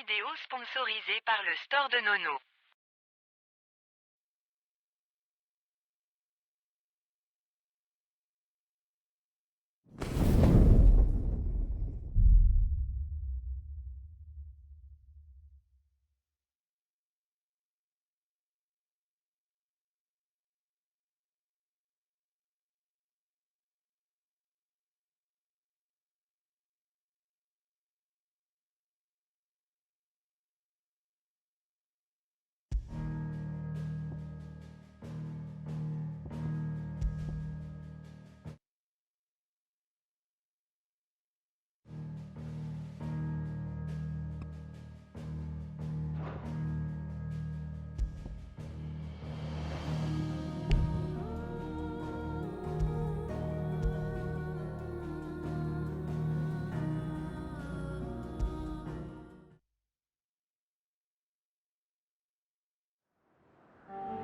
vidéo sponsorisée par le store de Nono.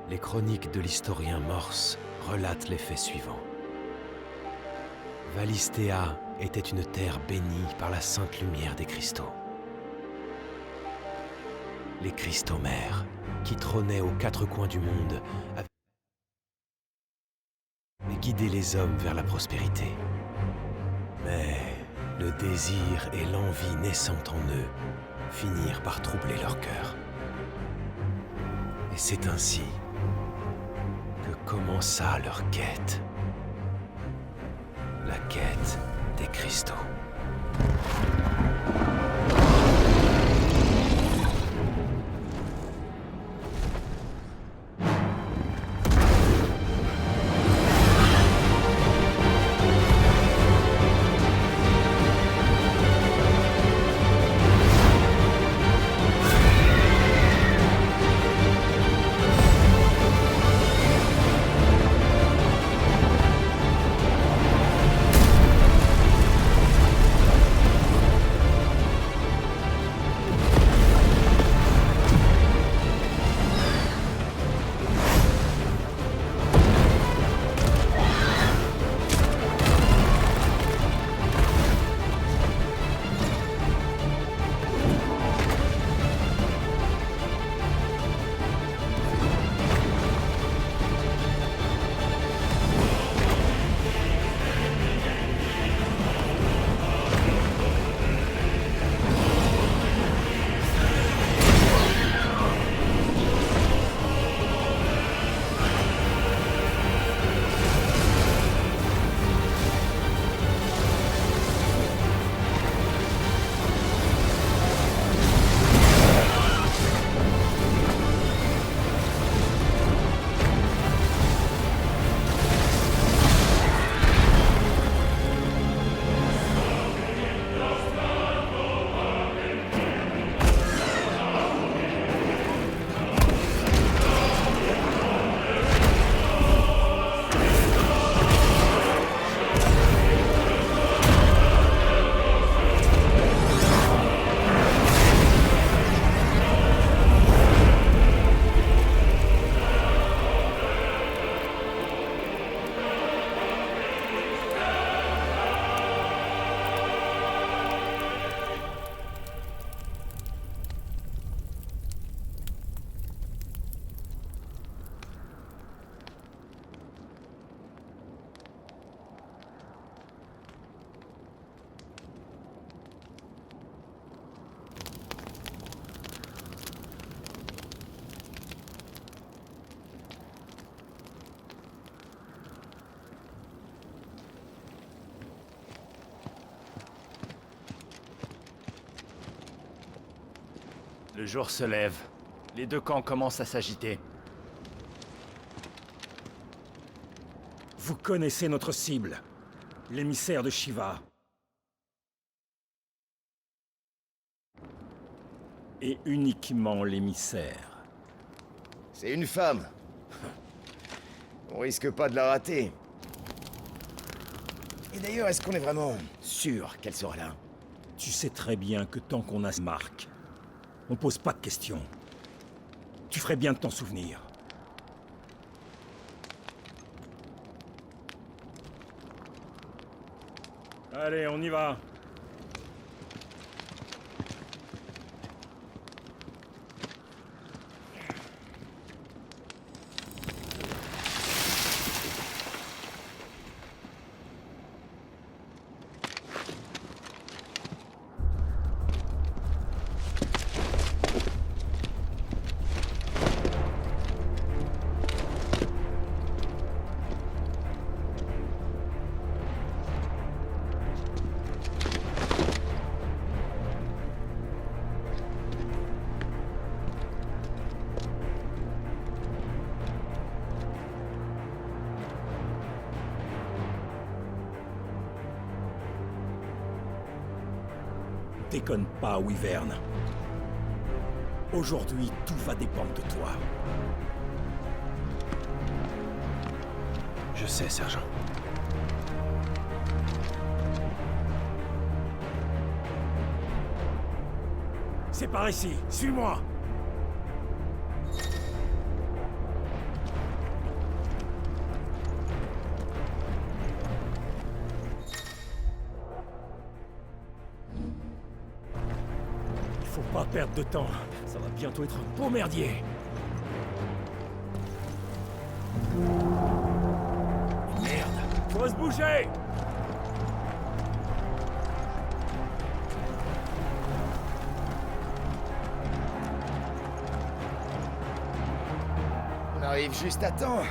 Les chroniques de l'historien Morse relatent les faits suivants. Valisthea était une terre bénie par la sainte lumière des cristaux. Les cristaux-mères, qui trônaient aux quatre coins du monde, avaient guidé les hommes vers la prospérité. Mais le désir et l'envie naissant en eux finirent par troubler leur cœur. Et c'est ainsi que commença leur quête. La quête des cristaux. Le jour se lève. Les deux camps commencent à s'agiter. Vous connaissez notre cible, l'émissaire de Shiva. Et uniquement l'émissaire. C'est une femme. On risque pas de la rater. Et d'ailleurs, est-ce qu'on est vraiment sûr qu'elle sera là? Tu sais très bien que tant qu'on a ce marque, on pose pas de questions. Tu ferais bien de t'en souvenir. Allez, on y va. Déconne pas, Wyvern. Aujourd'hui, tout va dépendre de toi. Je sais, sergent. C'est par ici, suis-moi! Il faut pas perdre de temps, ça va bientôt être un beau merdier. Merde, faut se bouger! On arrive juste à temps.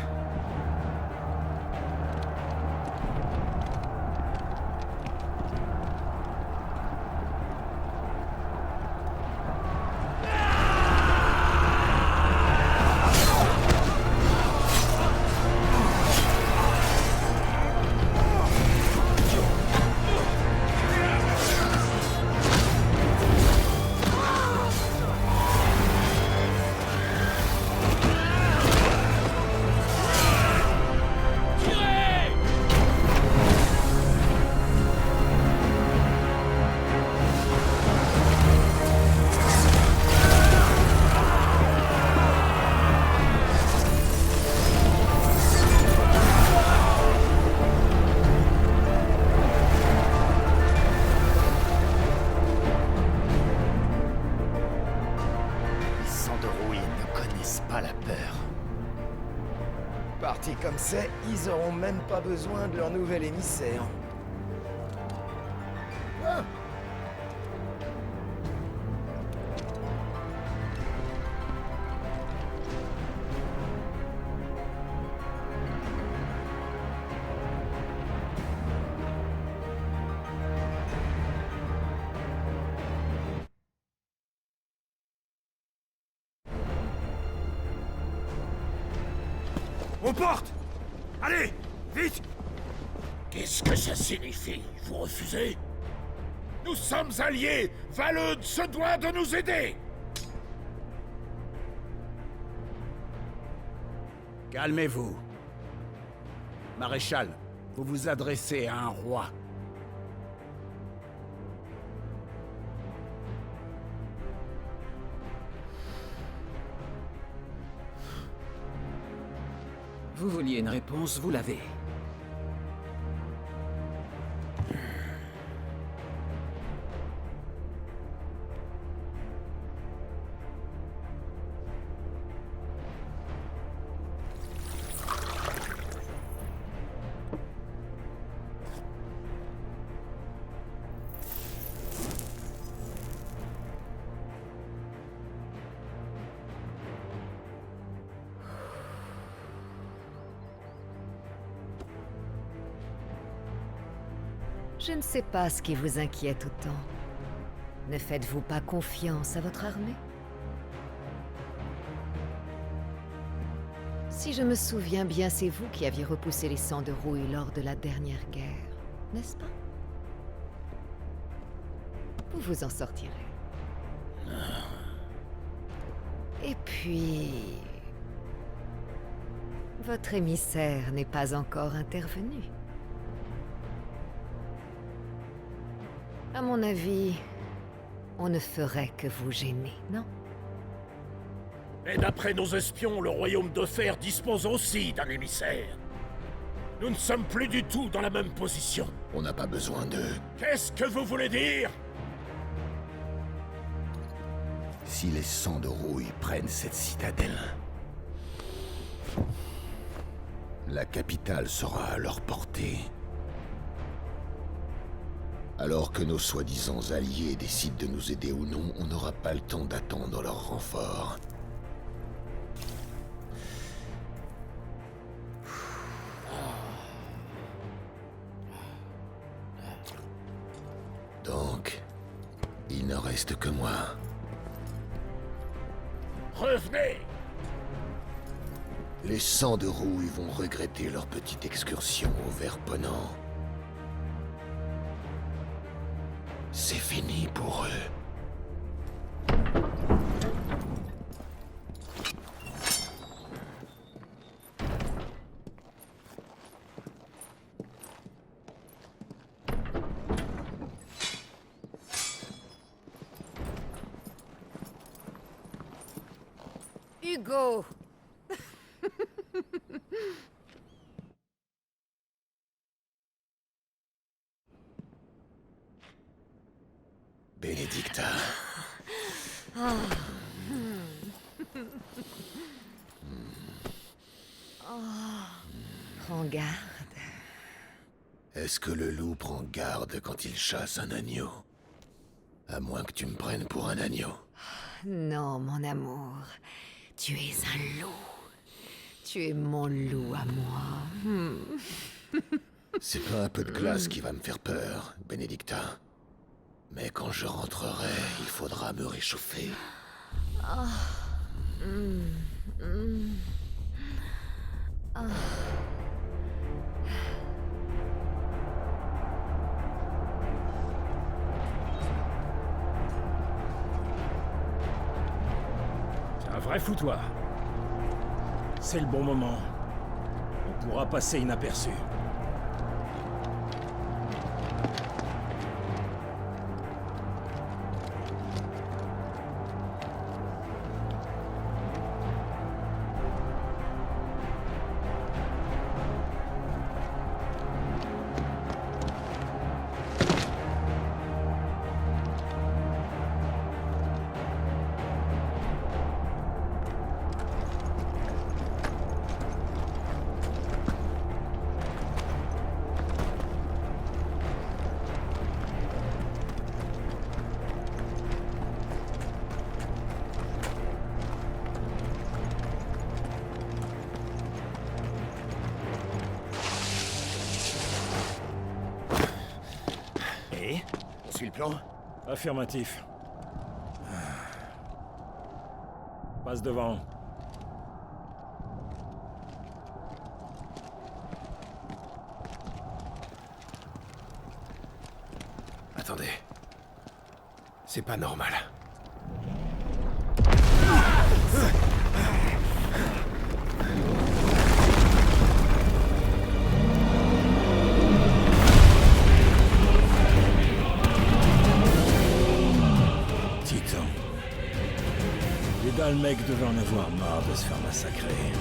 Les sangs de rouille ne connaissent pas la peur. Parti comme c'est, ils auront même pas besoin de leur nouvel émissaire. Ah! Aux portes! Allez, vite! Qu'est-ce que ça signifie? Vous refusez? Nous sommes alliés! Valud se doit de nous aider! Calmez-vous. Maréchal, vous vous adressez à un roi. Vous vouliez une réponse, vous l'avez. Je ne sais pas ce qui vous inquiète autant. Ne faites-vous pas confiance à votre armée? Si je me souviens bien, c'est vous qui aviez repoussé les sangs de rouille lors de la dernière guerre, n'est-ce pas? Vous vous en sortirez. Et puis... votre émissaire n'est pas encore intervenu. À mon avis, on ne ferait que vous gêner, non? Et d'après nos espions, le royaume de fer dispose aussi d'un émissaire. Nous ne sommes plus du tout dans la même position. On n'a pas besoin d'eux. Qu'est-ce que vous voulez dire? Si les sangs de rouille prennent cette citadelle, la capitale sera à leur portée. Alors que nos soi-disant alliés décident de nous aider ou non, on n'aura pas le temps d'attendre leur renfort. Donc, il ne reste que moi. Revenez! Les sangs de rouille vont regretter leur petite excursion au Verponant. C'est fini pour eux. Hugo! Bénédicta. Prends garde. Est-ce que le loup prend garde quand il chasse un agneau? À moins que tu me prennes pour un agneau. Non, mon amour. Tu es un loup. Tu es mon loup à moi. C'est pas un peu de glace qui va me faire peur, Bénédicta. Mais quand je rentrerai, il faudra me réchauffer. C'est un vrai foutoir. C'est le bon moment. On pourra passer inaperçu. Et on suit le plan? Affirmatif. Passe devant. Attendez. C'est pas normal. Titan. Les Dalmecs devaient en avoir marre de se faire massacrer.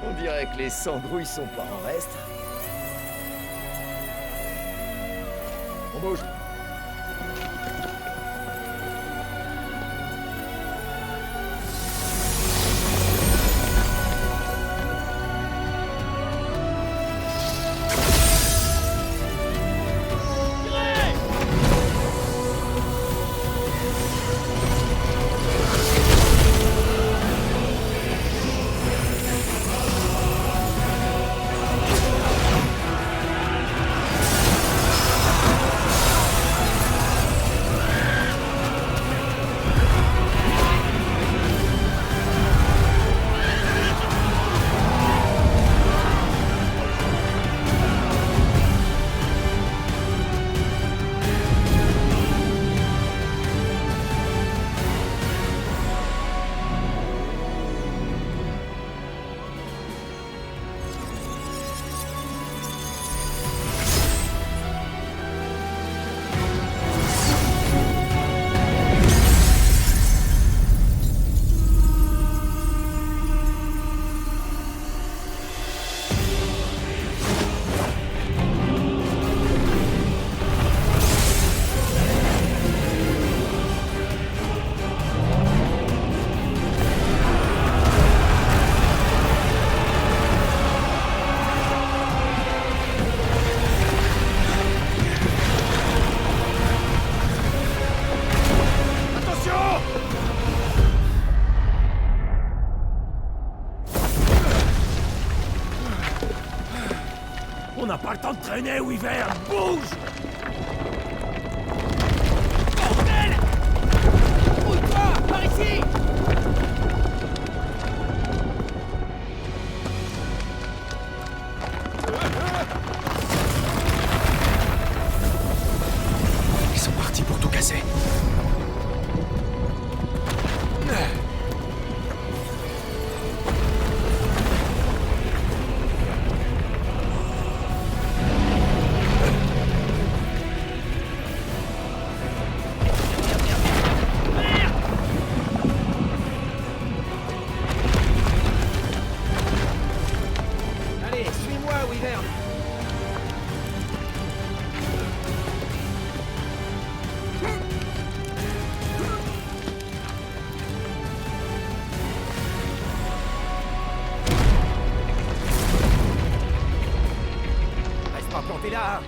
On dirait que les sandrouilles sont pas en reste. On bouge. On n'a pas le temps de traîner, Wyvern! Bouge! Bordel! Bouge-toi! Par ici! toi, Wyvern. Reste pas planté là, hein.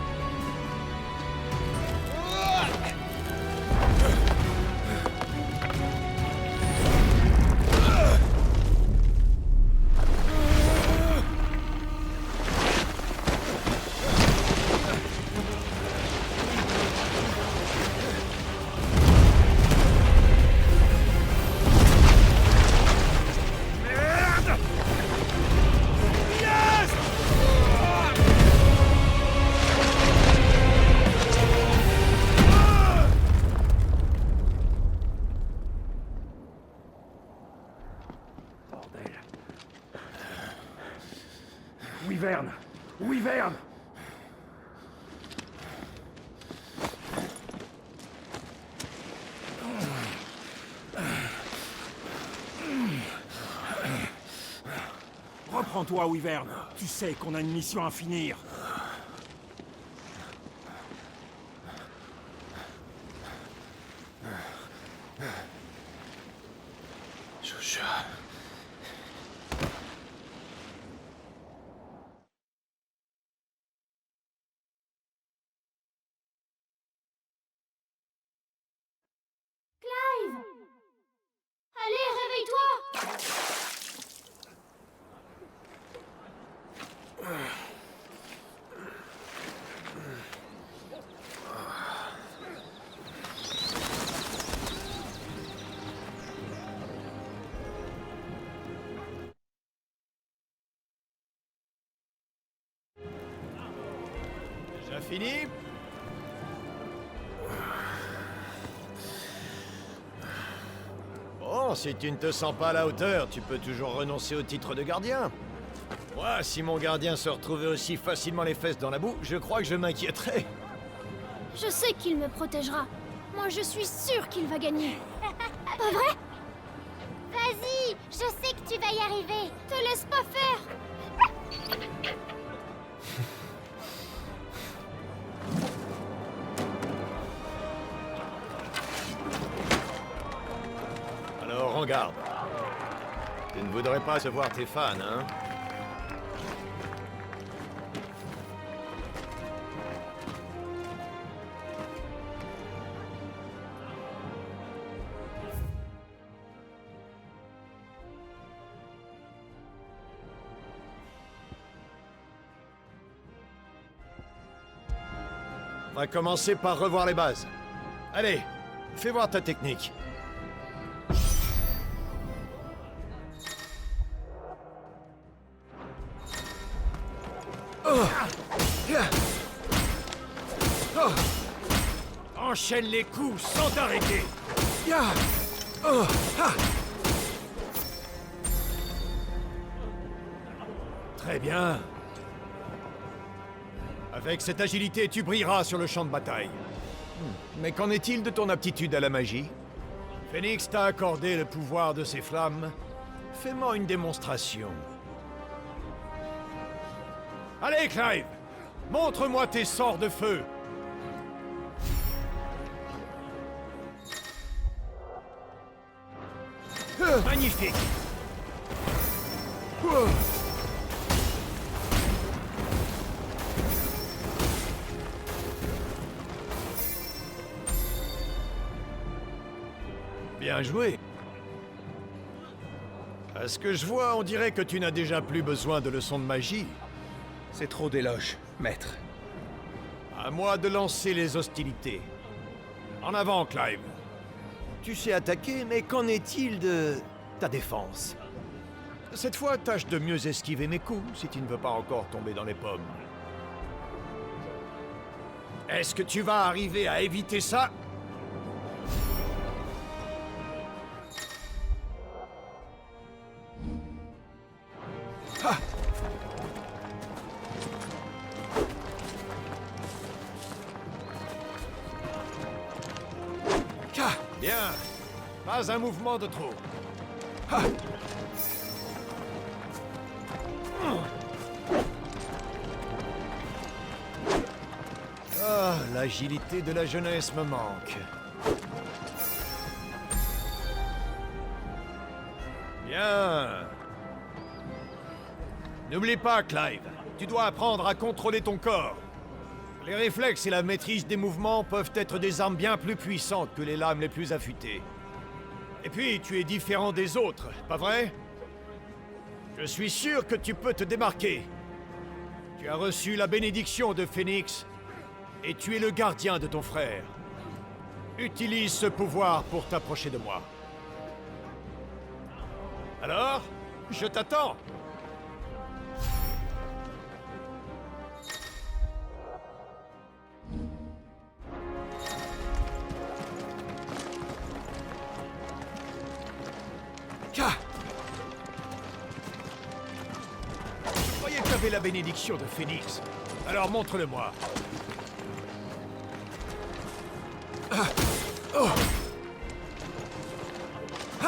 Wyvern! Wyvern! Reprends-toi, Wyvern. Tu sais qu'on a une mission à finir. Joshua... Clive! Allez, réveille-toi! Déjà fini? Bon, si tu ne te sens pas à la hauteur, tu peux toujours renoncer au titre de gardien. Moi, si mon gardien se retrouvait aussi facilement les fesses dans la boue, je crois que je m'inquiéterais. Je sais qu'il me protégera. Moi, je suis sûre qu'il va gagner. Pas vrai? Vas-y, je sais que tu vas y arriver. Te laisse pas faire. Alors, en garde. Tu ne voudrais pas se voir tes fans, hein? On va commencer par revoir les bases. Allez, fais voir ta technique. Enchaîne les coups sans t'arrêter. Très bien. Avec cette agilité, tu brilleras sur le champ de bataille. Mais qu'en est-il de ton aptitude à la magie? Phoenix t'a accordé le pouvoir de ses flammes. Fais-moi une démonstration. Allez, Clive! Montre-moi tes sorts de feu! Magnifique! Bien joué. À ce que je vois, on dirait que tu n'as déjà plus besoin de leçons de magie. C'est trop d'éloges, maître. À moi de lancer les hostilités. En avant, Clive. Tu sais attaquer, mais qu'en est-il de ta défense? Cette fois, tâche de mieux esquiver mes coups, si tu ne veux pas encore tomber dans les pommes. Est-ce que tu vas arriver à éviter ça? Ah! Bien. Pas un mouvement de trop. l'agilité de la jeunesse me manque. Bien. N'oublie pas, Clive, tu dois apprendre à contrôler ton corps. Les réflexes et la maîtrise des mouvements peuvent être des armes bien plus puissantes que les lames les plus affûtées. Et puis, tu es différent des autres, pas vrai? Je suis sûr que tu peux te démarquer. Tu as reçu la bénédiction de Phoenix, et tu es le gardien de ton frère. Utilise ce pouvoir pour t'approcher de moi. Alors, je t'attends. Je croyais que tu avais la bénédiction de Phoenix. Alors montre-le-moi.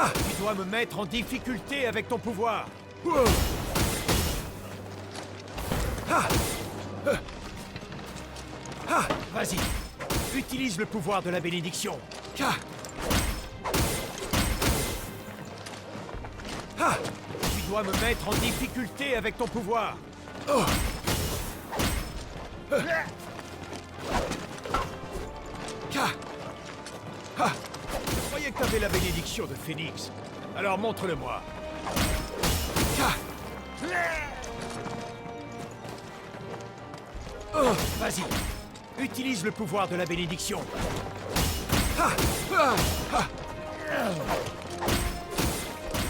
Tu dois me mettre en difficulté avec ton pouvoir. Vas-y, utilise le pouvoir de la bénédiction. Tu dois me mettre en difficulté avec ton pouvoir. Je croyais que tu avais la bénédiction de Phoenix. Alors montre-le-moi. Vas-y, utilise le pouvoir de la bénédiction. Je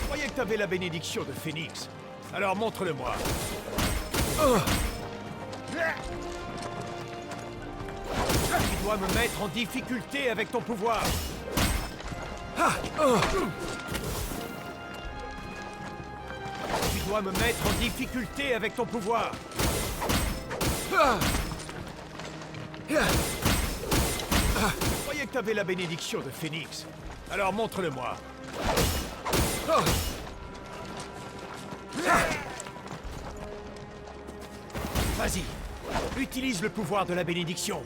croyais que tu avais la bénédiction de Phoenix. Alors montre-le-moi. Tu dois me mettre en difficulté avec ton pouvoir. Tu dois me mettre en difficulté avec ton pouvoir. Je croyais que tu avais la bénédiction de Phoenix. Alors montre-le-moi. Vas-y, utilise le pouvoir de la bénédiction.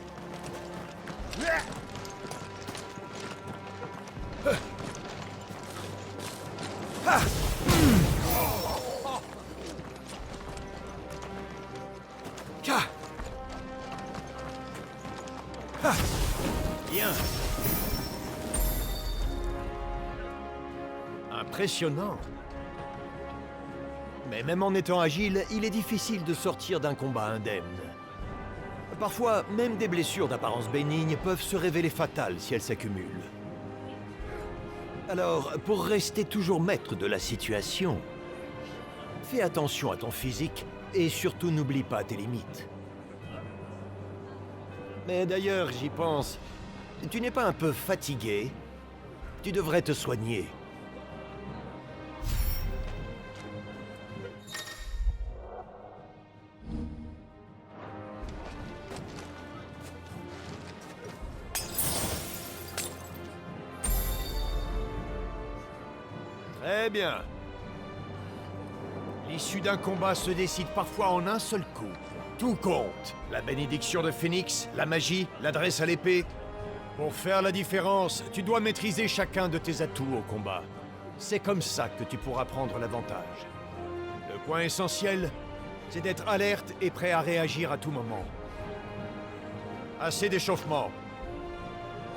Bien. Impressionnant. Mais même en étant agile, il est difficile de sortir d'un combat indemne. Parfois, même des blessures d'apparence bénigne peuvent se révéler fatales si elles s'accumulent. Alors, pour rester toujours maître de la situation, fais attention à ton physique et surtout n'oublie pas tes limites. Mais d'ailleurs, j'y pense, tu n'es pas un peu fatigué? Tu devrais te soigner. Très bien. L'issue d'un combat se décide parfois en un seul coup. Tout compte. La bénédiction de Phoenix, la magie, l'adresse à l'épée. Pour faire la différence, tu dois maîtriser chacun de tes atouts au combat. C'est comme ça que tu pourras prendre l'avantage. Le point essentiel, c'est d'être alerte et prêt à réagir à tout moment. Assez d'échauffement.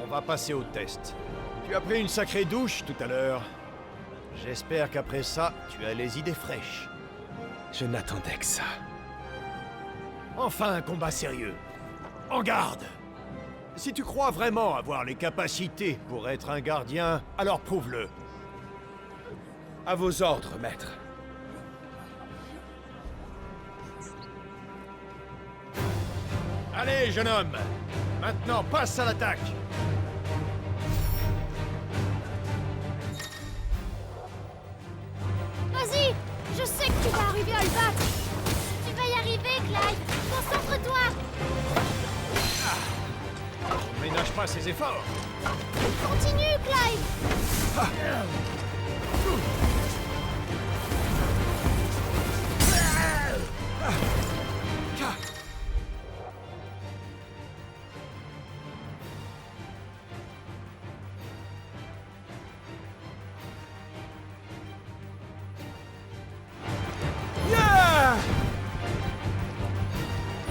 On va passer au test. Tu as pris une sacrée douche tout à l'heure. J'espère qu'après ça, tu as les idées fraîches. Je n'attendais que ça. Enfin un combat sérieux. En garde! Si tu crois vraiment avoir les capacités pour être un gardien, alors prouve-le. À vos ordres, maître. Allez, jeune homme! Maintenant, passe à l'attaque! Vas-y! Je sais que tu vas arriver à le battre! Tu vas y arriver, Clive! Concentre-toi! On ménage pas ses efforts! Continue, Clive!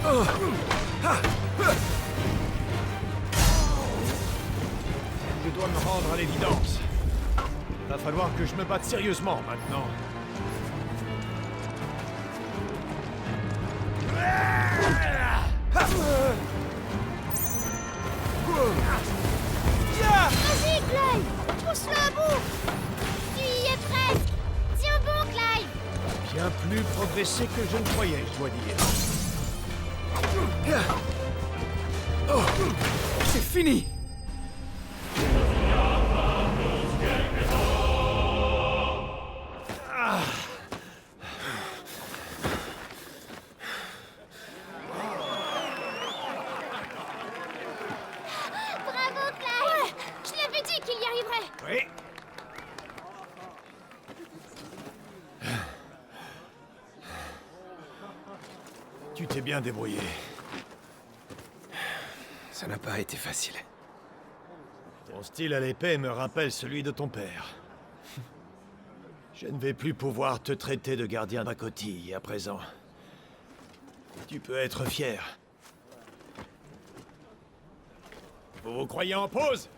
Je dois me rendre à l'évidence. Va falloir que je me batte sérieusement maintenant. Vas-y, Clive! Pousse-le à bout! Tu y es presque! Tiens bon, Clive! Bien plus progressé que je ne croyais, je dois dire. C'est fini! Bravo, Clive! Ouais, je l'avais dit qu'il y arriverait! Oui. Tu t'es bien débrouillé. Ça n'a pas été facile. Ton style à l'épée me rappelle celui de ton père. Je ne vais plus pouvoir te traiter de gardien d'un cotille à présent. Tu peux être fier. Vous vous croyez en pause?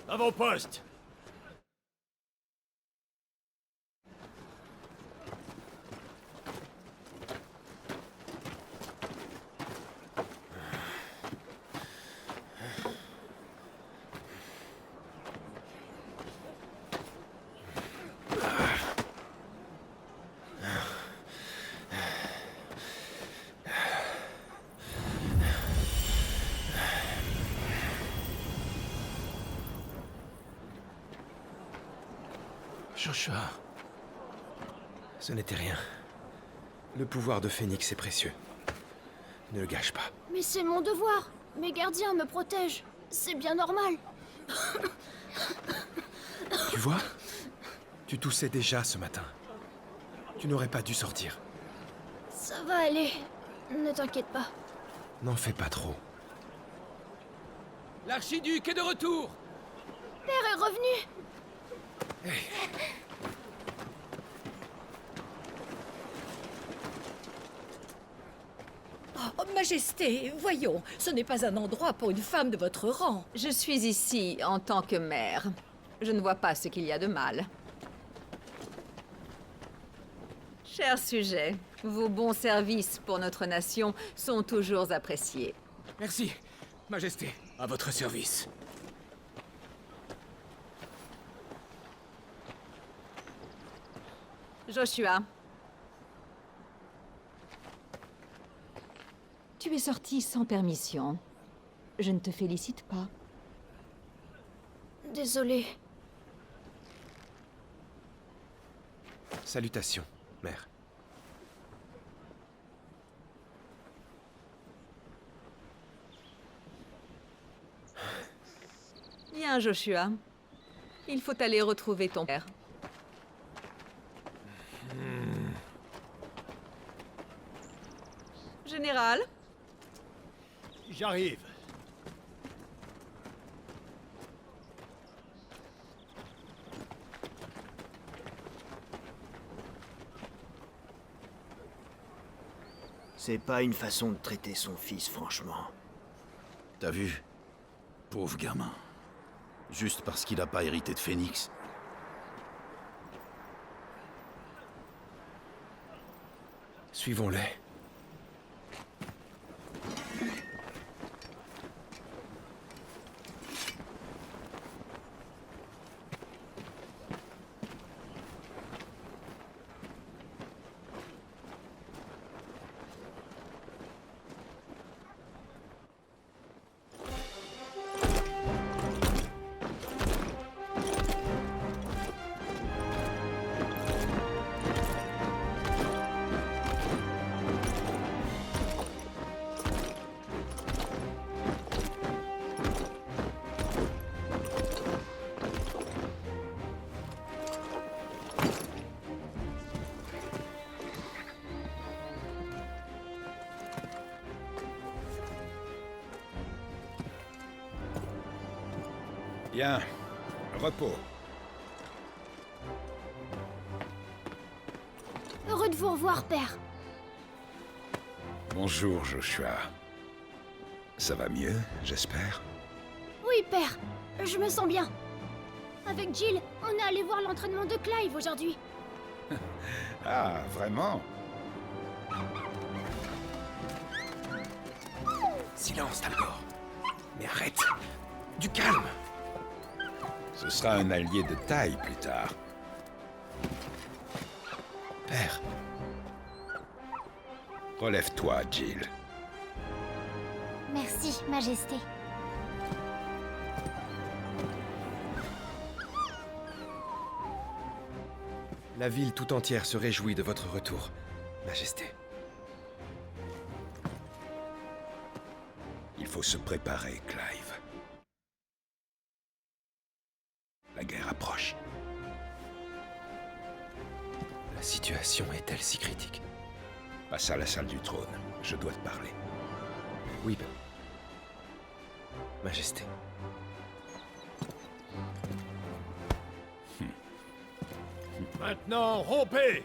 À vos postes! Joshua. Ce n'était rien. Le pouvoir de Phénix est précieux. Ne le gâche pas. Mais c'est mon devoir. Mes gardiens me protègent. C'est bien normal. Tu vois? Tu toussais déjà ce matin. Tu n'aurais pas dû sortir. Ça va aller. Ne t'inquiète pas. N'en fais pas trop. L'archiduc est de retour! Père est revenu. Oh, Majesté, voyons, ce n'est pas un endroit pour une femme de votre rang. Je suis ici en tant que mère. Je ne vois pas ce qu'il y a de mal. Cher sujet, vos bons services pour notre nation sont toujours appréciés. Merci, Majesté. À votre service. Joshua. Tu es sorti sans permission. Je ne te félicite pas. Désolée. Salutations, mère. Viens, Joshua. Il faut aller retrouver ton père. Général, J'arrive. C'est pas une façon de traiter son fils, franchement. T'as vu? Pauvre gamin. Juste parce qu'il a pas hérité de Phénix. Suivons-les. Bien. Repos. Heureux de vous revoir, père. Bonjour, Joshua. Ça va mieux, j'espère? Oui, père. Je me sens bien. Avec Jill, on est allé voir l'entraînement de Clive aujourd'hui. Ah, vraiment? Silence, Talbot. Mais arrête. Du calme. Ce sera un allié de taille plus tard. Père. Relève-toi, Jill. Merci, Majesté. La ville tout entière se réjouit de votre retour, Majesté. Il faut se préparer, Clive. La guerre approche. La situation est-elle si critique? Passe à la salle du trône. Je dois te parler. Oui, Majesté. Maintenant, rompez!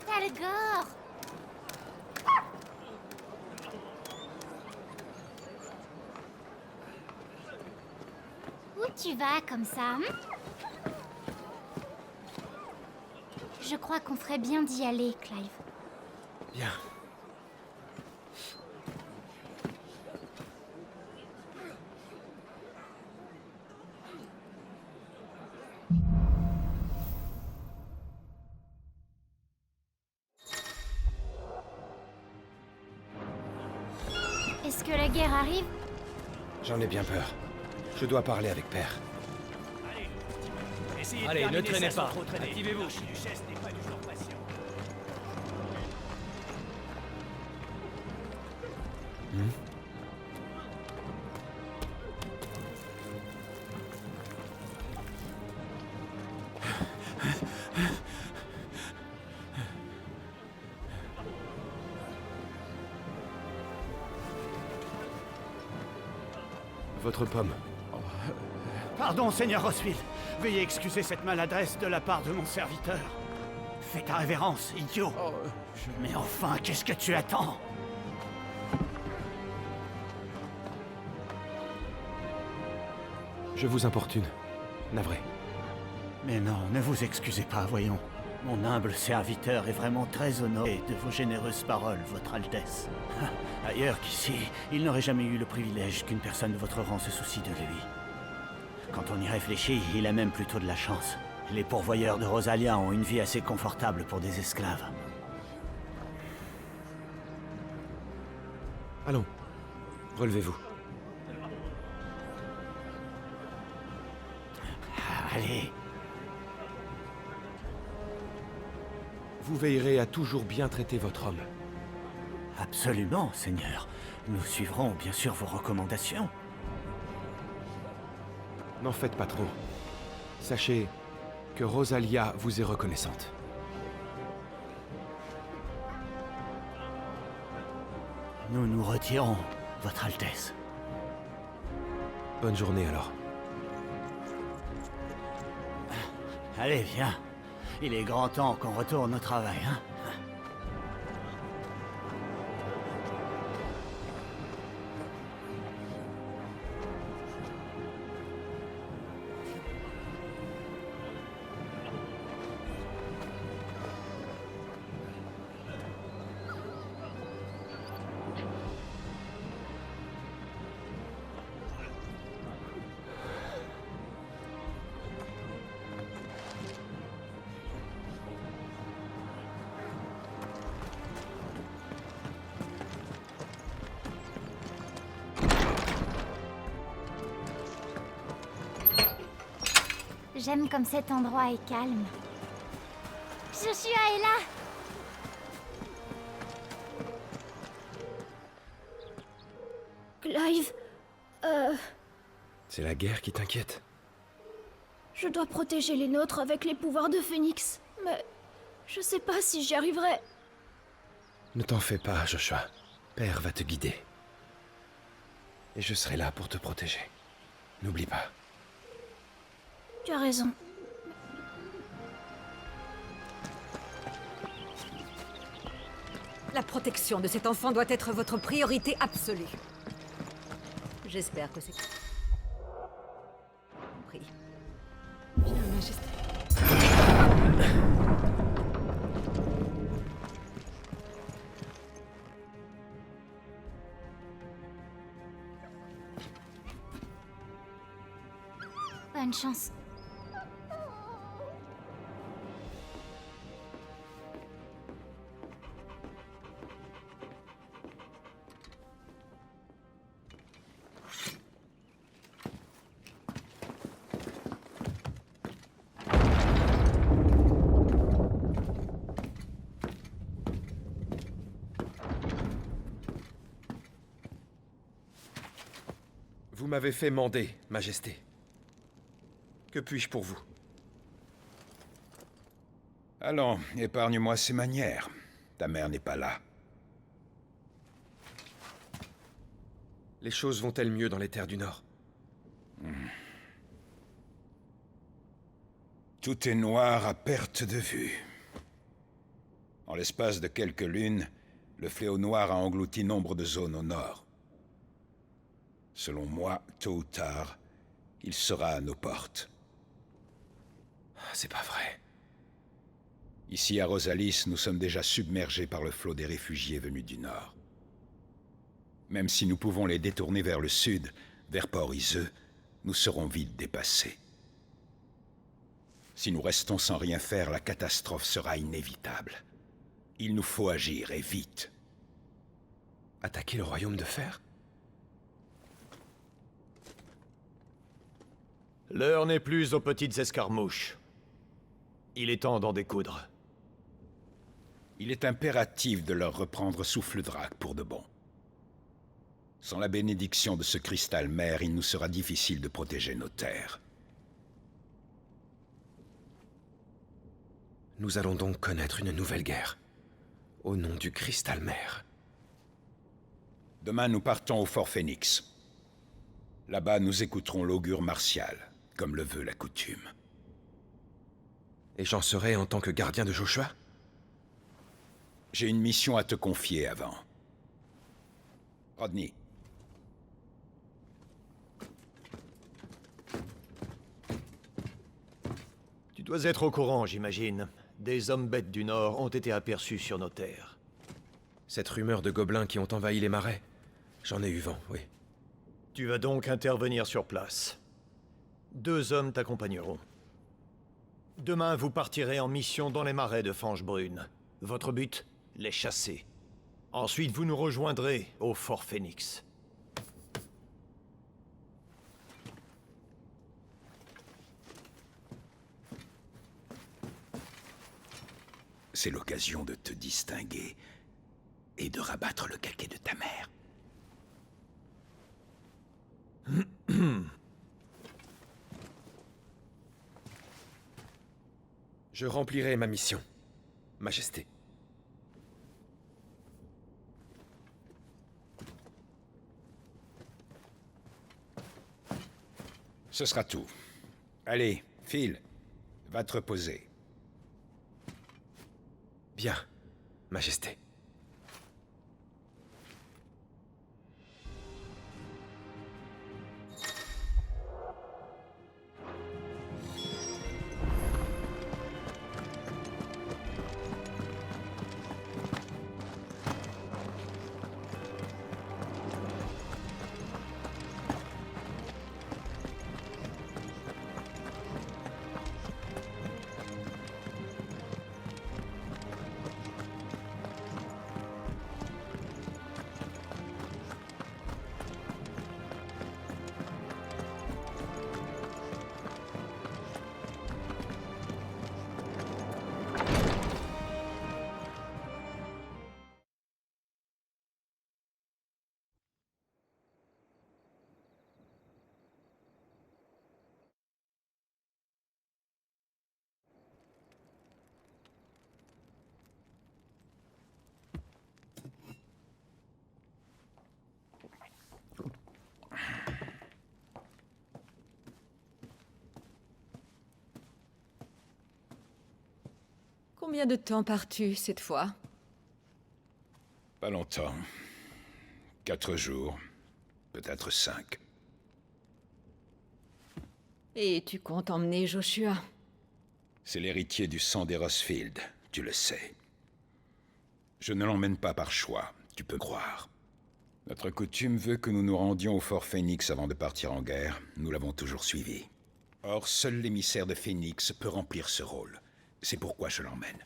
Talgor! Où tu vas comme ça, Je crois qu'on ferait bien d'y aller, Clive. Bien. Est-ce que la guerre arrive? J'en ai bien peur. Je dois parler avec Père. Allez, ne traînez pas. Activez-vous. Votre pomme. Pardon, Seigneur Rosfield. Veuillez excuser cette maladresse de la part de mon serviteur. Fais ta révérence, idiot. Mais enfin, qu'est-ce que tu attends? Je vous importune. Navré. Mais non, ne vous excusez pas, voyons. Mon humble serviteur est vraiment très honoré de vos généreuses paroles, Votre Altesse. Ailleurs qu'ici, il n'aurait jamais eu le privilège qu'une personne de votre rang se soucie de lui. Quand on y réfléchit, il a même plutôt de la chance. Les pourvoyeurs de Rosalia ont une vie assez confortable pour des esclaves. Allons. Relevez-vous. Allez. Vous veillerez à toujours bien traiter votre homme. Absolument, Seigneur. Nous suivrons bien sûr vos recommandations. N'en faites pas trop. Sachez que Rosalia vous est reconnaissante. Nous nous retirons, Votre Altesse. Bonne journée alors. Allez, viens. Il est grand temps qu'on retourne au travail, hein? J'aime comme cet endroit est calme. Joshua est là! Clive... C'est la guerre qui t'inquiète? Je dois protéger les nôtres avec les pouvoirs de Phénix. Mais... je sais pas si j'y arriverai. Ne t'en fais pas, Joshua. Père va te guider. Et je serai là pour te protéger. N'oublie pas. Tu as raison. La protection de cet enfant doit être votre priorité absolue. J'espère que c'est... compris. Bien, Majesté. Bonne chance. Vous m'avez fait mander, Majesté. Que puis-je pour vous? Allons, épargne-moi ces manières. Ta mère n'est pas là. Les choses vont-elles mieux dans les terres du Nord? Tout est noir à perte de vue. En l'espace de quelques lunes, le fléau noir a englouti nombre de zones au nord. Selon moi, tôt ou tard, il sera à nos portes. C'est pas vrai. Ici à Rosalis, nous sommes déjà submergés par le flot des réfugiés venus du nord. Même si nous pouvons les détourner vers le sud, vers Port-Iseux, nous serons vite dépassés. Si nous restons sans rien faire, la catastrophe sera inévitable. Il nous faut agir, et vite. Attaquer le royaume de fer? L'heure n'est plus aux petites escarmouches. Il est temps d'en découdre. Il est impératif de leur reprendre Souffle-Drac pour de bon. Sans la bénédiction de ce cristal mère, il nous sera difficile de protéger nos terres. Nous allons donc connaître une nouvelle guerre. Au nom du cristal mère. Demain, nous partons au Fort Phoenix. Là-bas, nous écouterons l'augure martial, comme le veut la coutume. Et j'en serai en tant que gardien de Joshua? J'ai une mission à te confier avant. Rodney. Tu dois être au courant, j'imagine. Des hommes bêtes du Nord ont été aperçus sur nos terres. Cette rumeur de gobelins qui ont envahi les marais, j'en ai eu vent, oui. Tu vas donc intervenir sur place. 2 hommes t'accompagneront. Demain, vous partirez en mission dans les marais de Fange-Brune. Votre but? Les chasser. Ensuite, vous nous rejoindrez au Fort Phoenix. C'est l'occasion de te distinguer et de rabattre le caquet de ta mère. Je remplirai ma mission, Majesté. Ce sera tout. Allez, Phil, va te reposer. Bien, Majesté. Combien de temps pars-tu cette fois? Pas longtemps. 4 jours. Peut-être 5. Et tu comptes emmener Joshua? C'est l'héritier du sang des Rosfield, tu le sais. Je ne l'emmène pas par choix, tu peux croire. Notre coutume veut que nous nous rendions au fort Phoenix avant de partir en guerre. Nous l'avons toujours suivi. Or, seul l'émissaire de Phoenix peut remplir ce rôle. C'est pourquoi je l'emmène.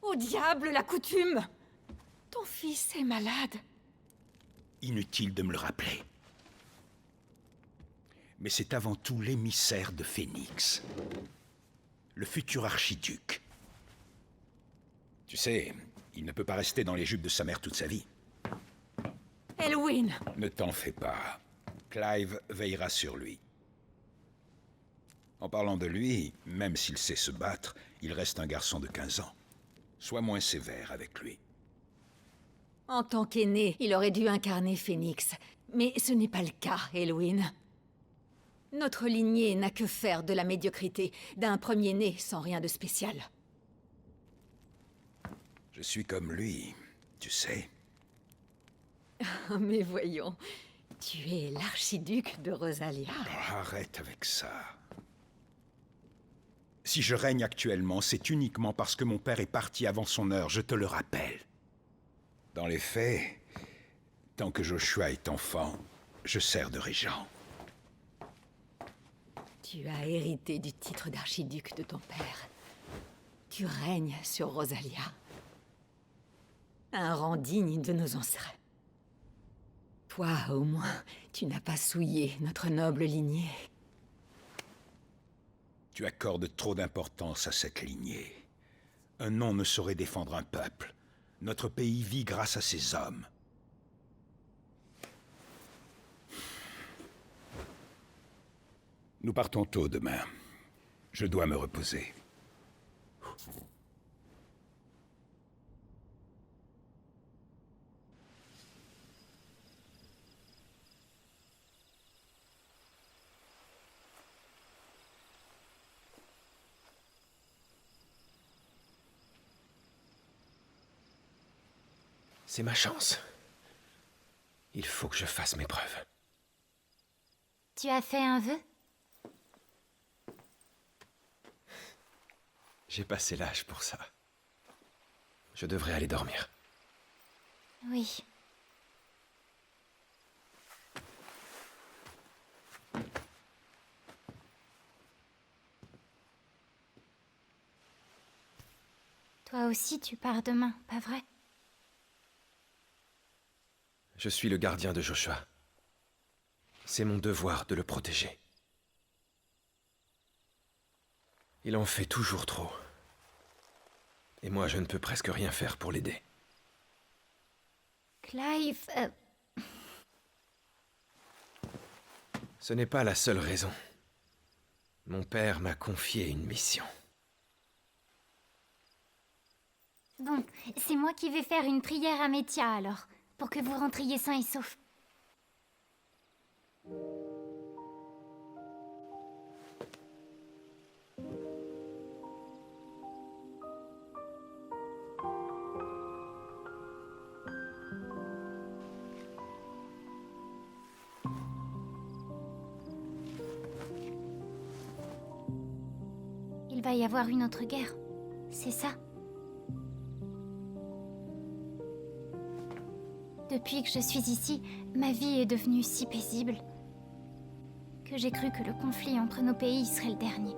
Au diable, la coutume! Ton fils est malade. Inutile de me le rappeler. Mais c'est avant tout l'émissaire de Phoenix. Le futur archiduc. Tu sais, il ne peut pas rester dans les jupes de sa mère toute sa vie. Elwyn! Ne t'en fais pas. Clive veillera sur lui. En parlant de lui, même s'il sait se battre, il reste un garçon de 15 ans. Sois moins sévère avec lui. En tant qu'aîné, il aurait dû incarner Phoenix. Mais ce n'est pas le cas, Elwyn. Notre lignée n'a que faire de la médiocrité, d'un premier-né sans rien de spécial. Je suis comme lui, tu sais. Mais voyons, tu es l'archiduc de Rosalia. Oh, arrête avec ça. Si je règne actuellement, c'est uniquement parce que mon père est parti avant son heure, je te le rappelle. Dans les faits, tant que Joshua est enfant, je sers de régent. Tu as hérité du titre d'archiduc de ton père. Tu règnes sur Rosalia. Un rang digne de nos ancêtres. Toi, au moins, tu n'as pas souillé notre noble lignée. Tu accordes trop d'importance à cette lignée. Un nom ne saurait défendre un peuple. Notre pays vit grâce à ses hommes. Nous partons tôt demain. Je dois me reposer. C'est ma chance. Il faut que je fasse mes preuves. Tu as fait un vœu? J'ai passé l'âge pour ça. Je devrais aller dormir. Oui. Toi aussi, tu pars demain, pas vrai? Je suis le gardien de Joshua. C'est mon devoir de le protéger. Il en fait toujours trop. Et moi, je ne peux presque rien faire pour l'aider. Clive... Ce n'est pas la seule raison. Mon père m'a confié une mission. Bon, c'est moi qui vais faire une prière à Métia, alors, pour que vous rentriez sains et saufs. Il va y avoir une autre guerre, c'est ça? Depuis que je suis ici, ma vie est devenue si paisible que j'ai cru que le conflit entre nos pays serait le dernier.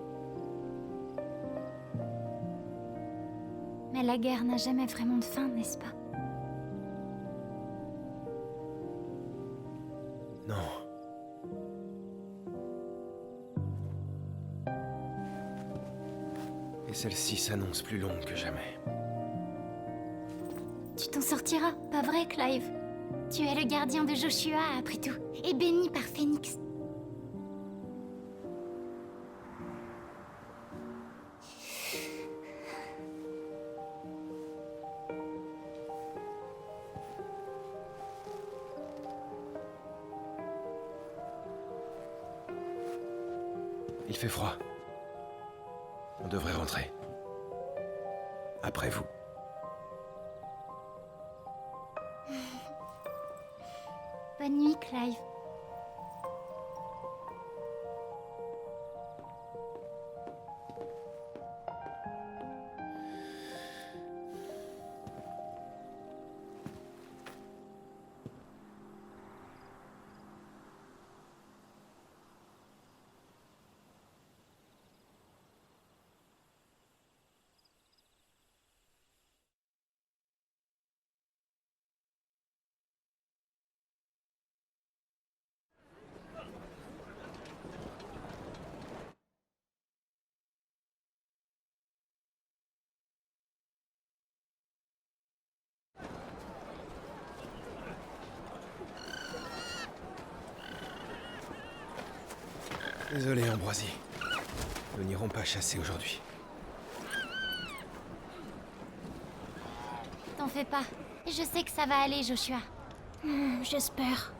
Mais la guerre n'a jamais vraiment de fin, n'est-ce pas? Non. Et celle-ci s'annonce plus longue que jamais. Tu t'en sortiras, pas vrai, Clive? Tu es le gardien de Joshua, après tout, et béni par Phoenix. Il fait froid. On devrait rentrer. après vous. Bonne nuit, Clive. Désolé, Ambroisie. Nous n'irons pas chasser aujourd'hui. T'en fais pas. Je sais que ça va aller, Joshua. J'espère.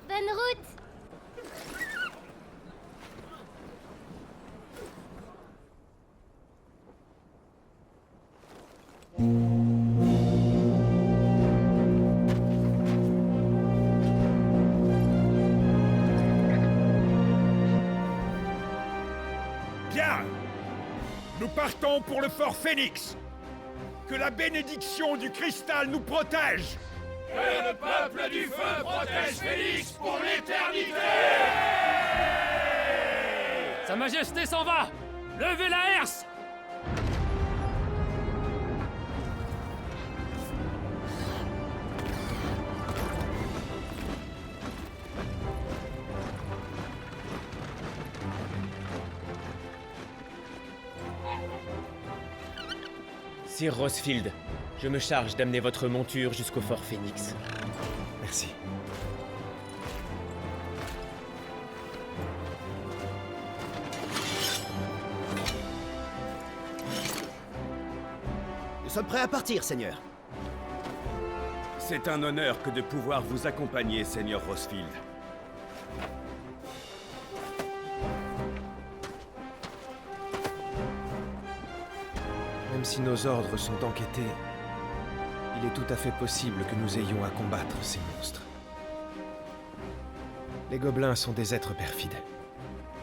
Bonne route! Bien! Nous partons pour le fort Phénix! Que la bénédiction du cristal nous protège! Que le peuple du feu protège Phénix pour l'éternité! Sa Majesté s'en va! Levez la herse! Sir Rosfield, je me charge d'amener votre monture jusqu'au fort Phénix. Merci. Nous sommes prêts à partir, Seigneur. C'est un honneur que de pouvoir vous accompagner, Seigneur Rosfield. Même si nos ordres sont enquêtés, il est tout à fait possible que nous ayons à combattre ces monstres. Les gobelins sont des êtres perfides.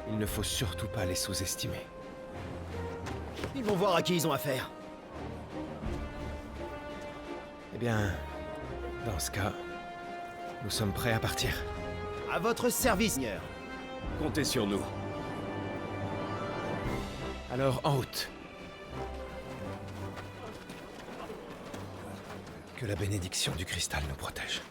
Il ne faut surtout pas les sous-estimer. Ils vont voir à qui ils ont affaire. Eh bien, dans ce cas, nous sommes prêts à partir. À votre service, Seigneur. Comptez sur nous. Alors, en route. Que la bénédiction du cristal nous protège.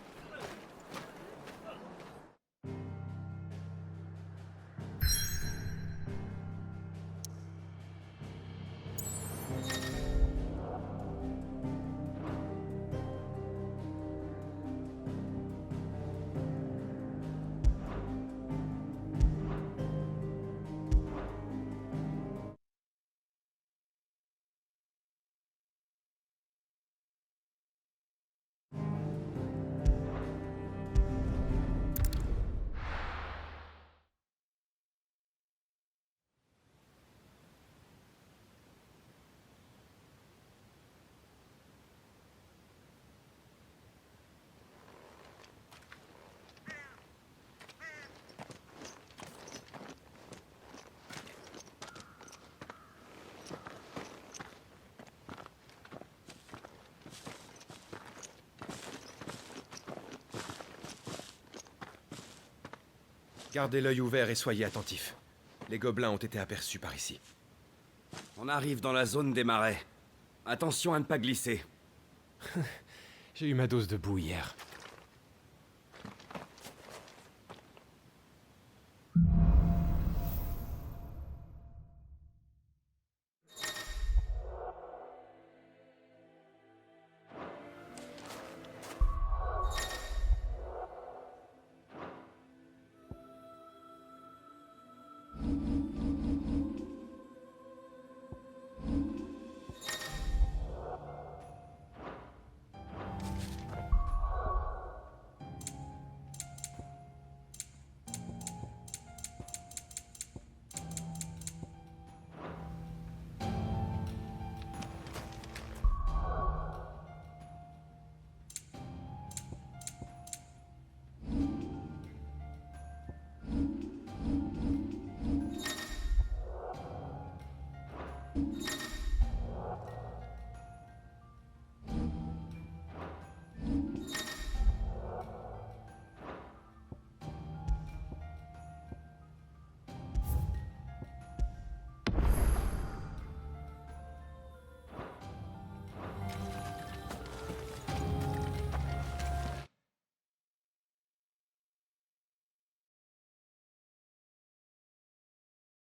Gardez l'œil ouvert et soyez attentifs. Les gobelins ont été aperçus par ici. On arrive dans la zone des marais. Attention à ne pas glisser. J'ai eu ma dose de boue hier.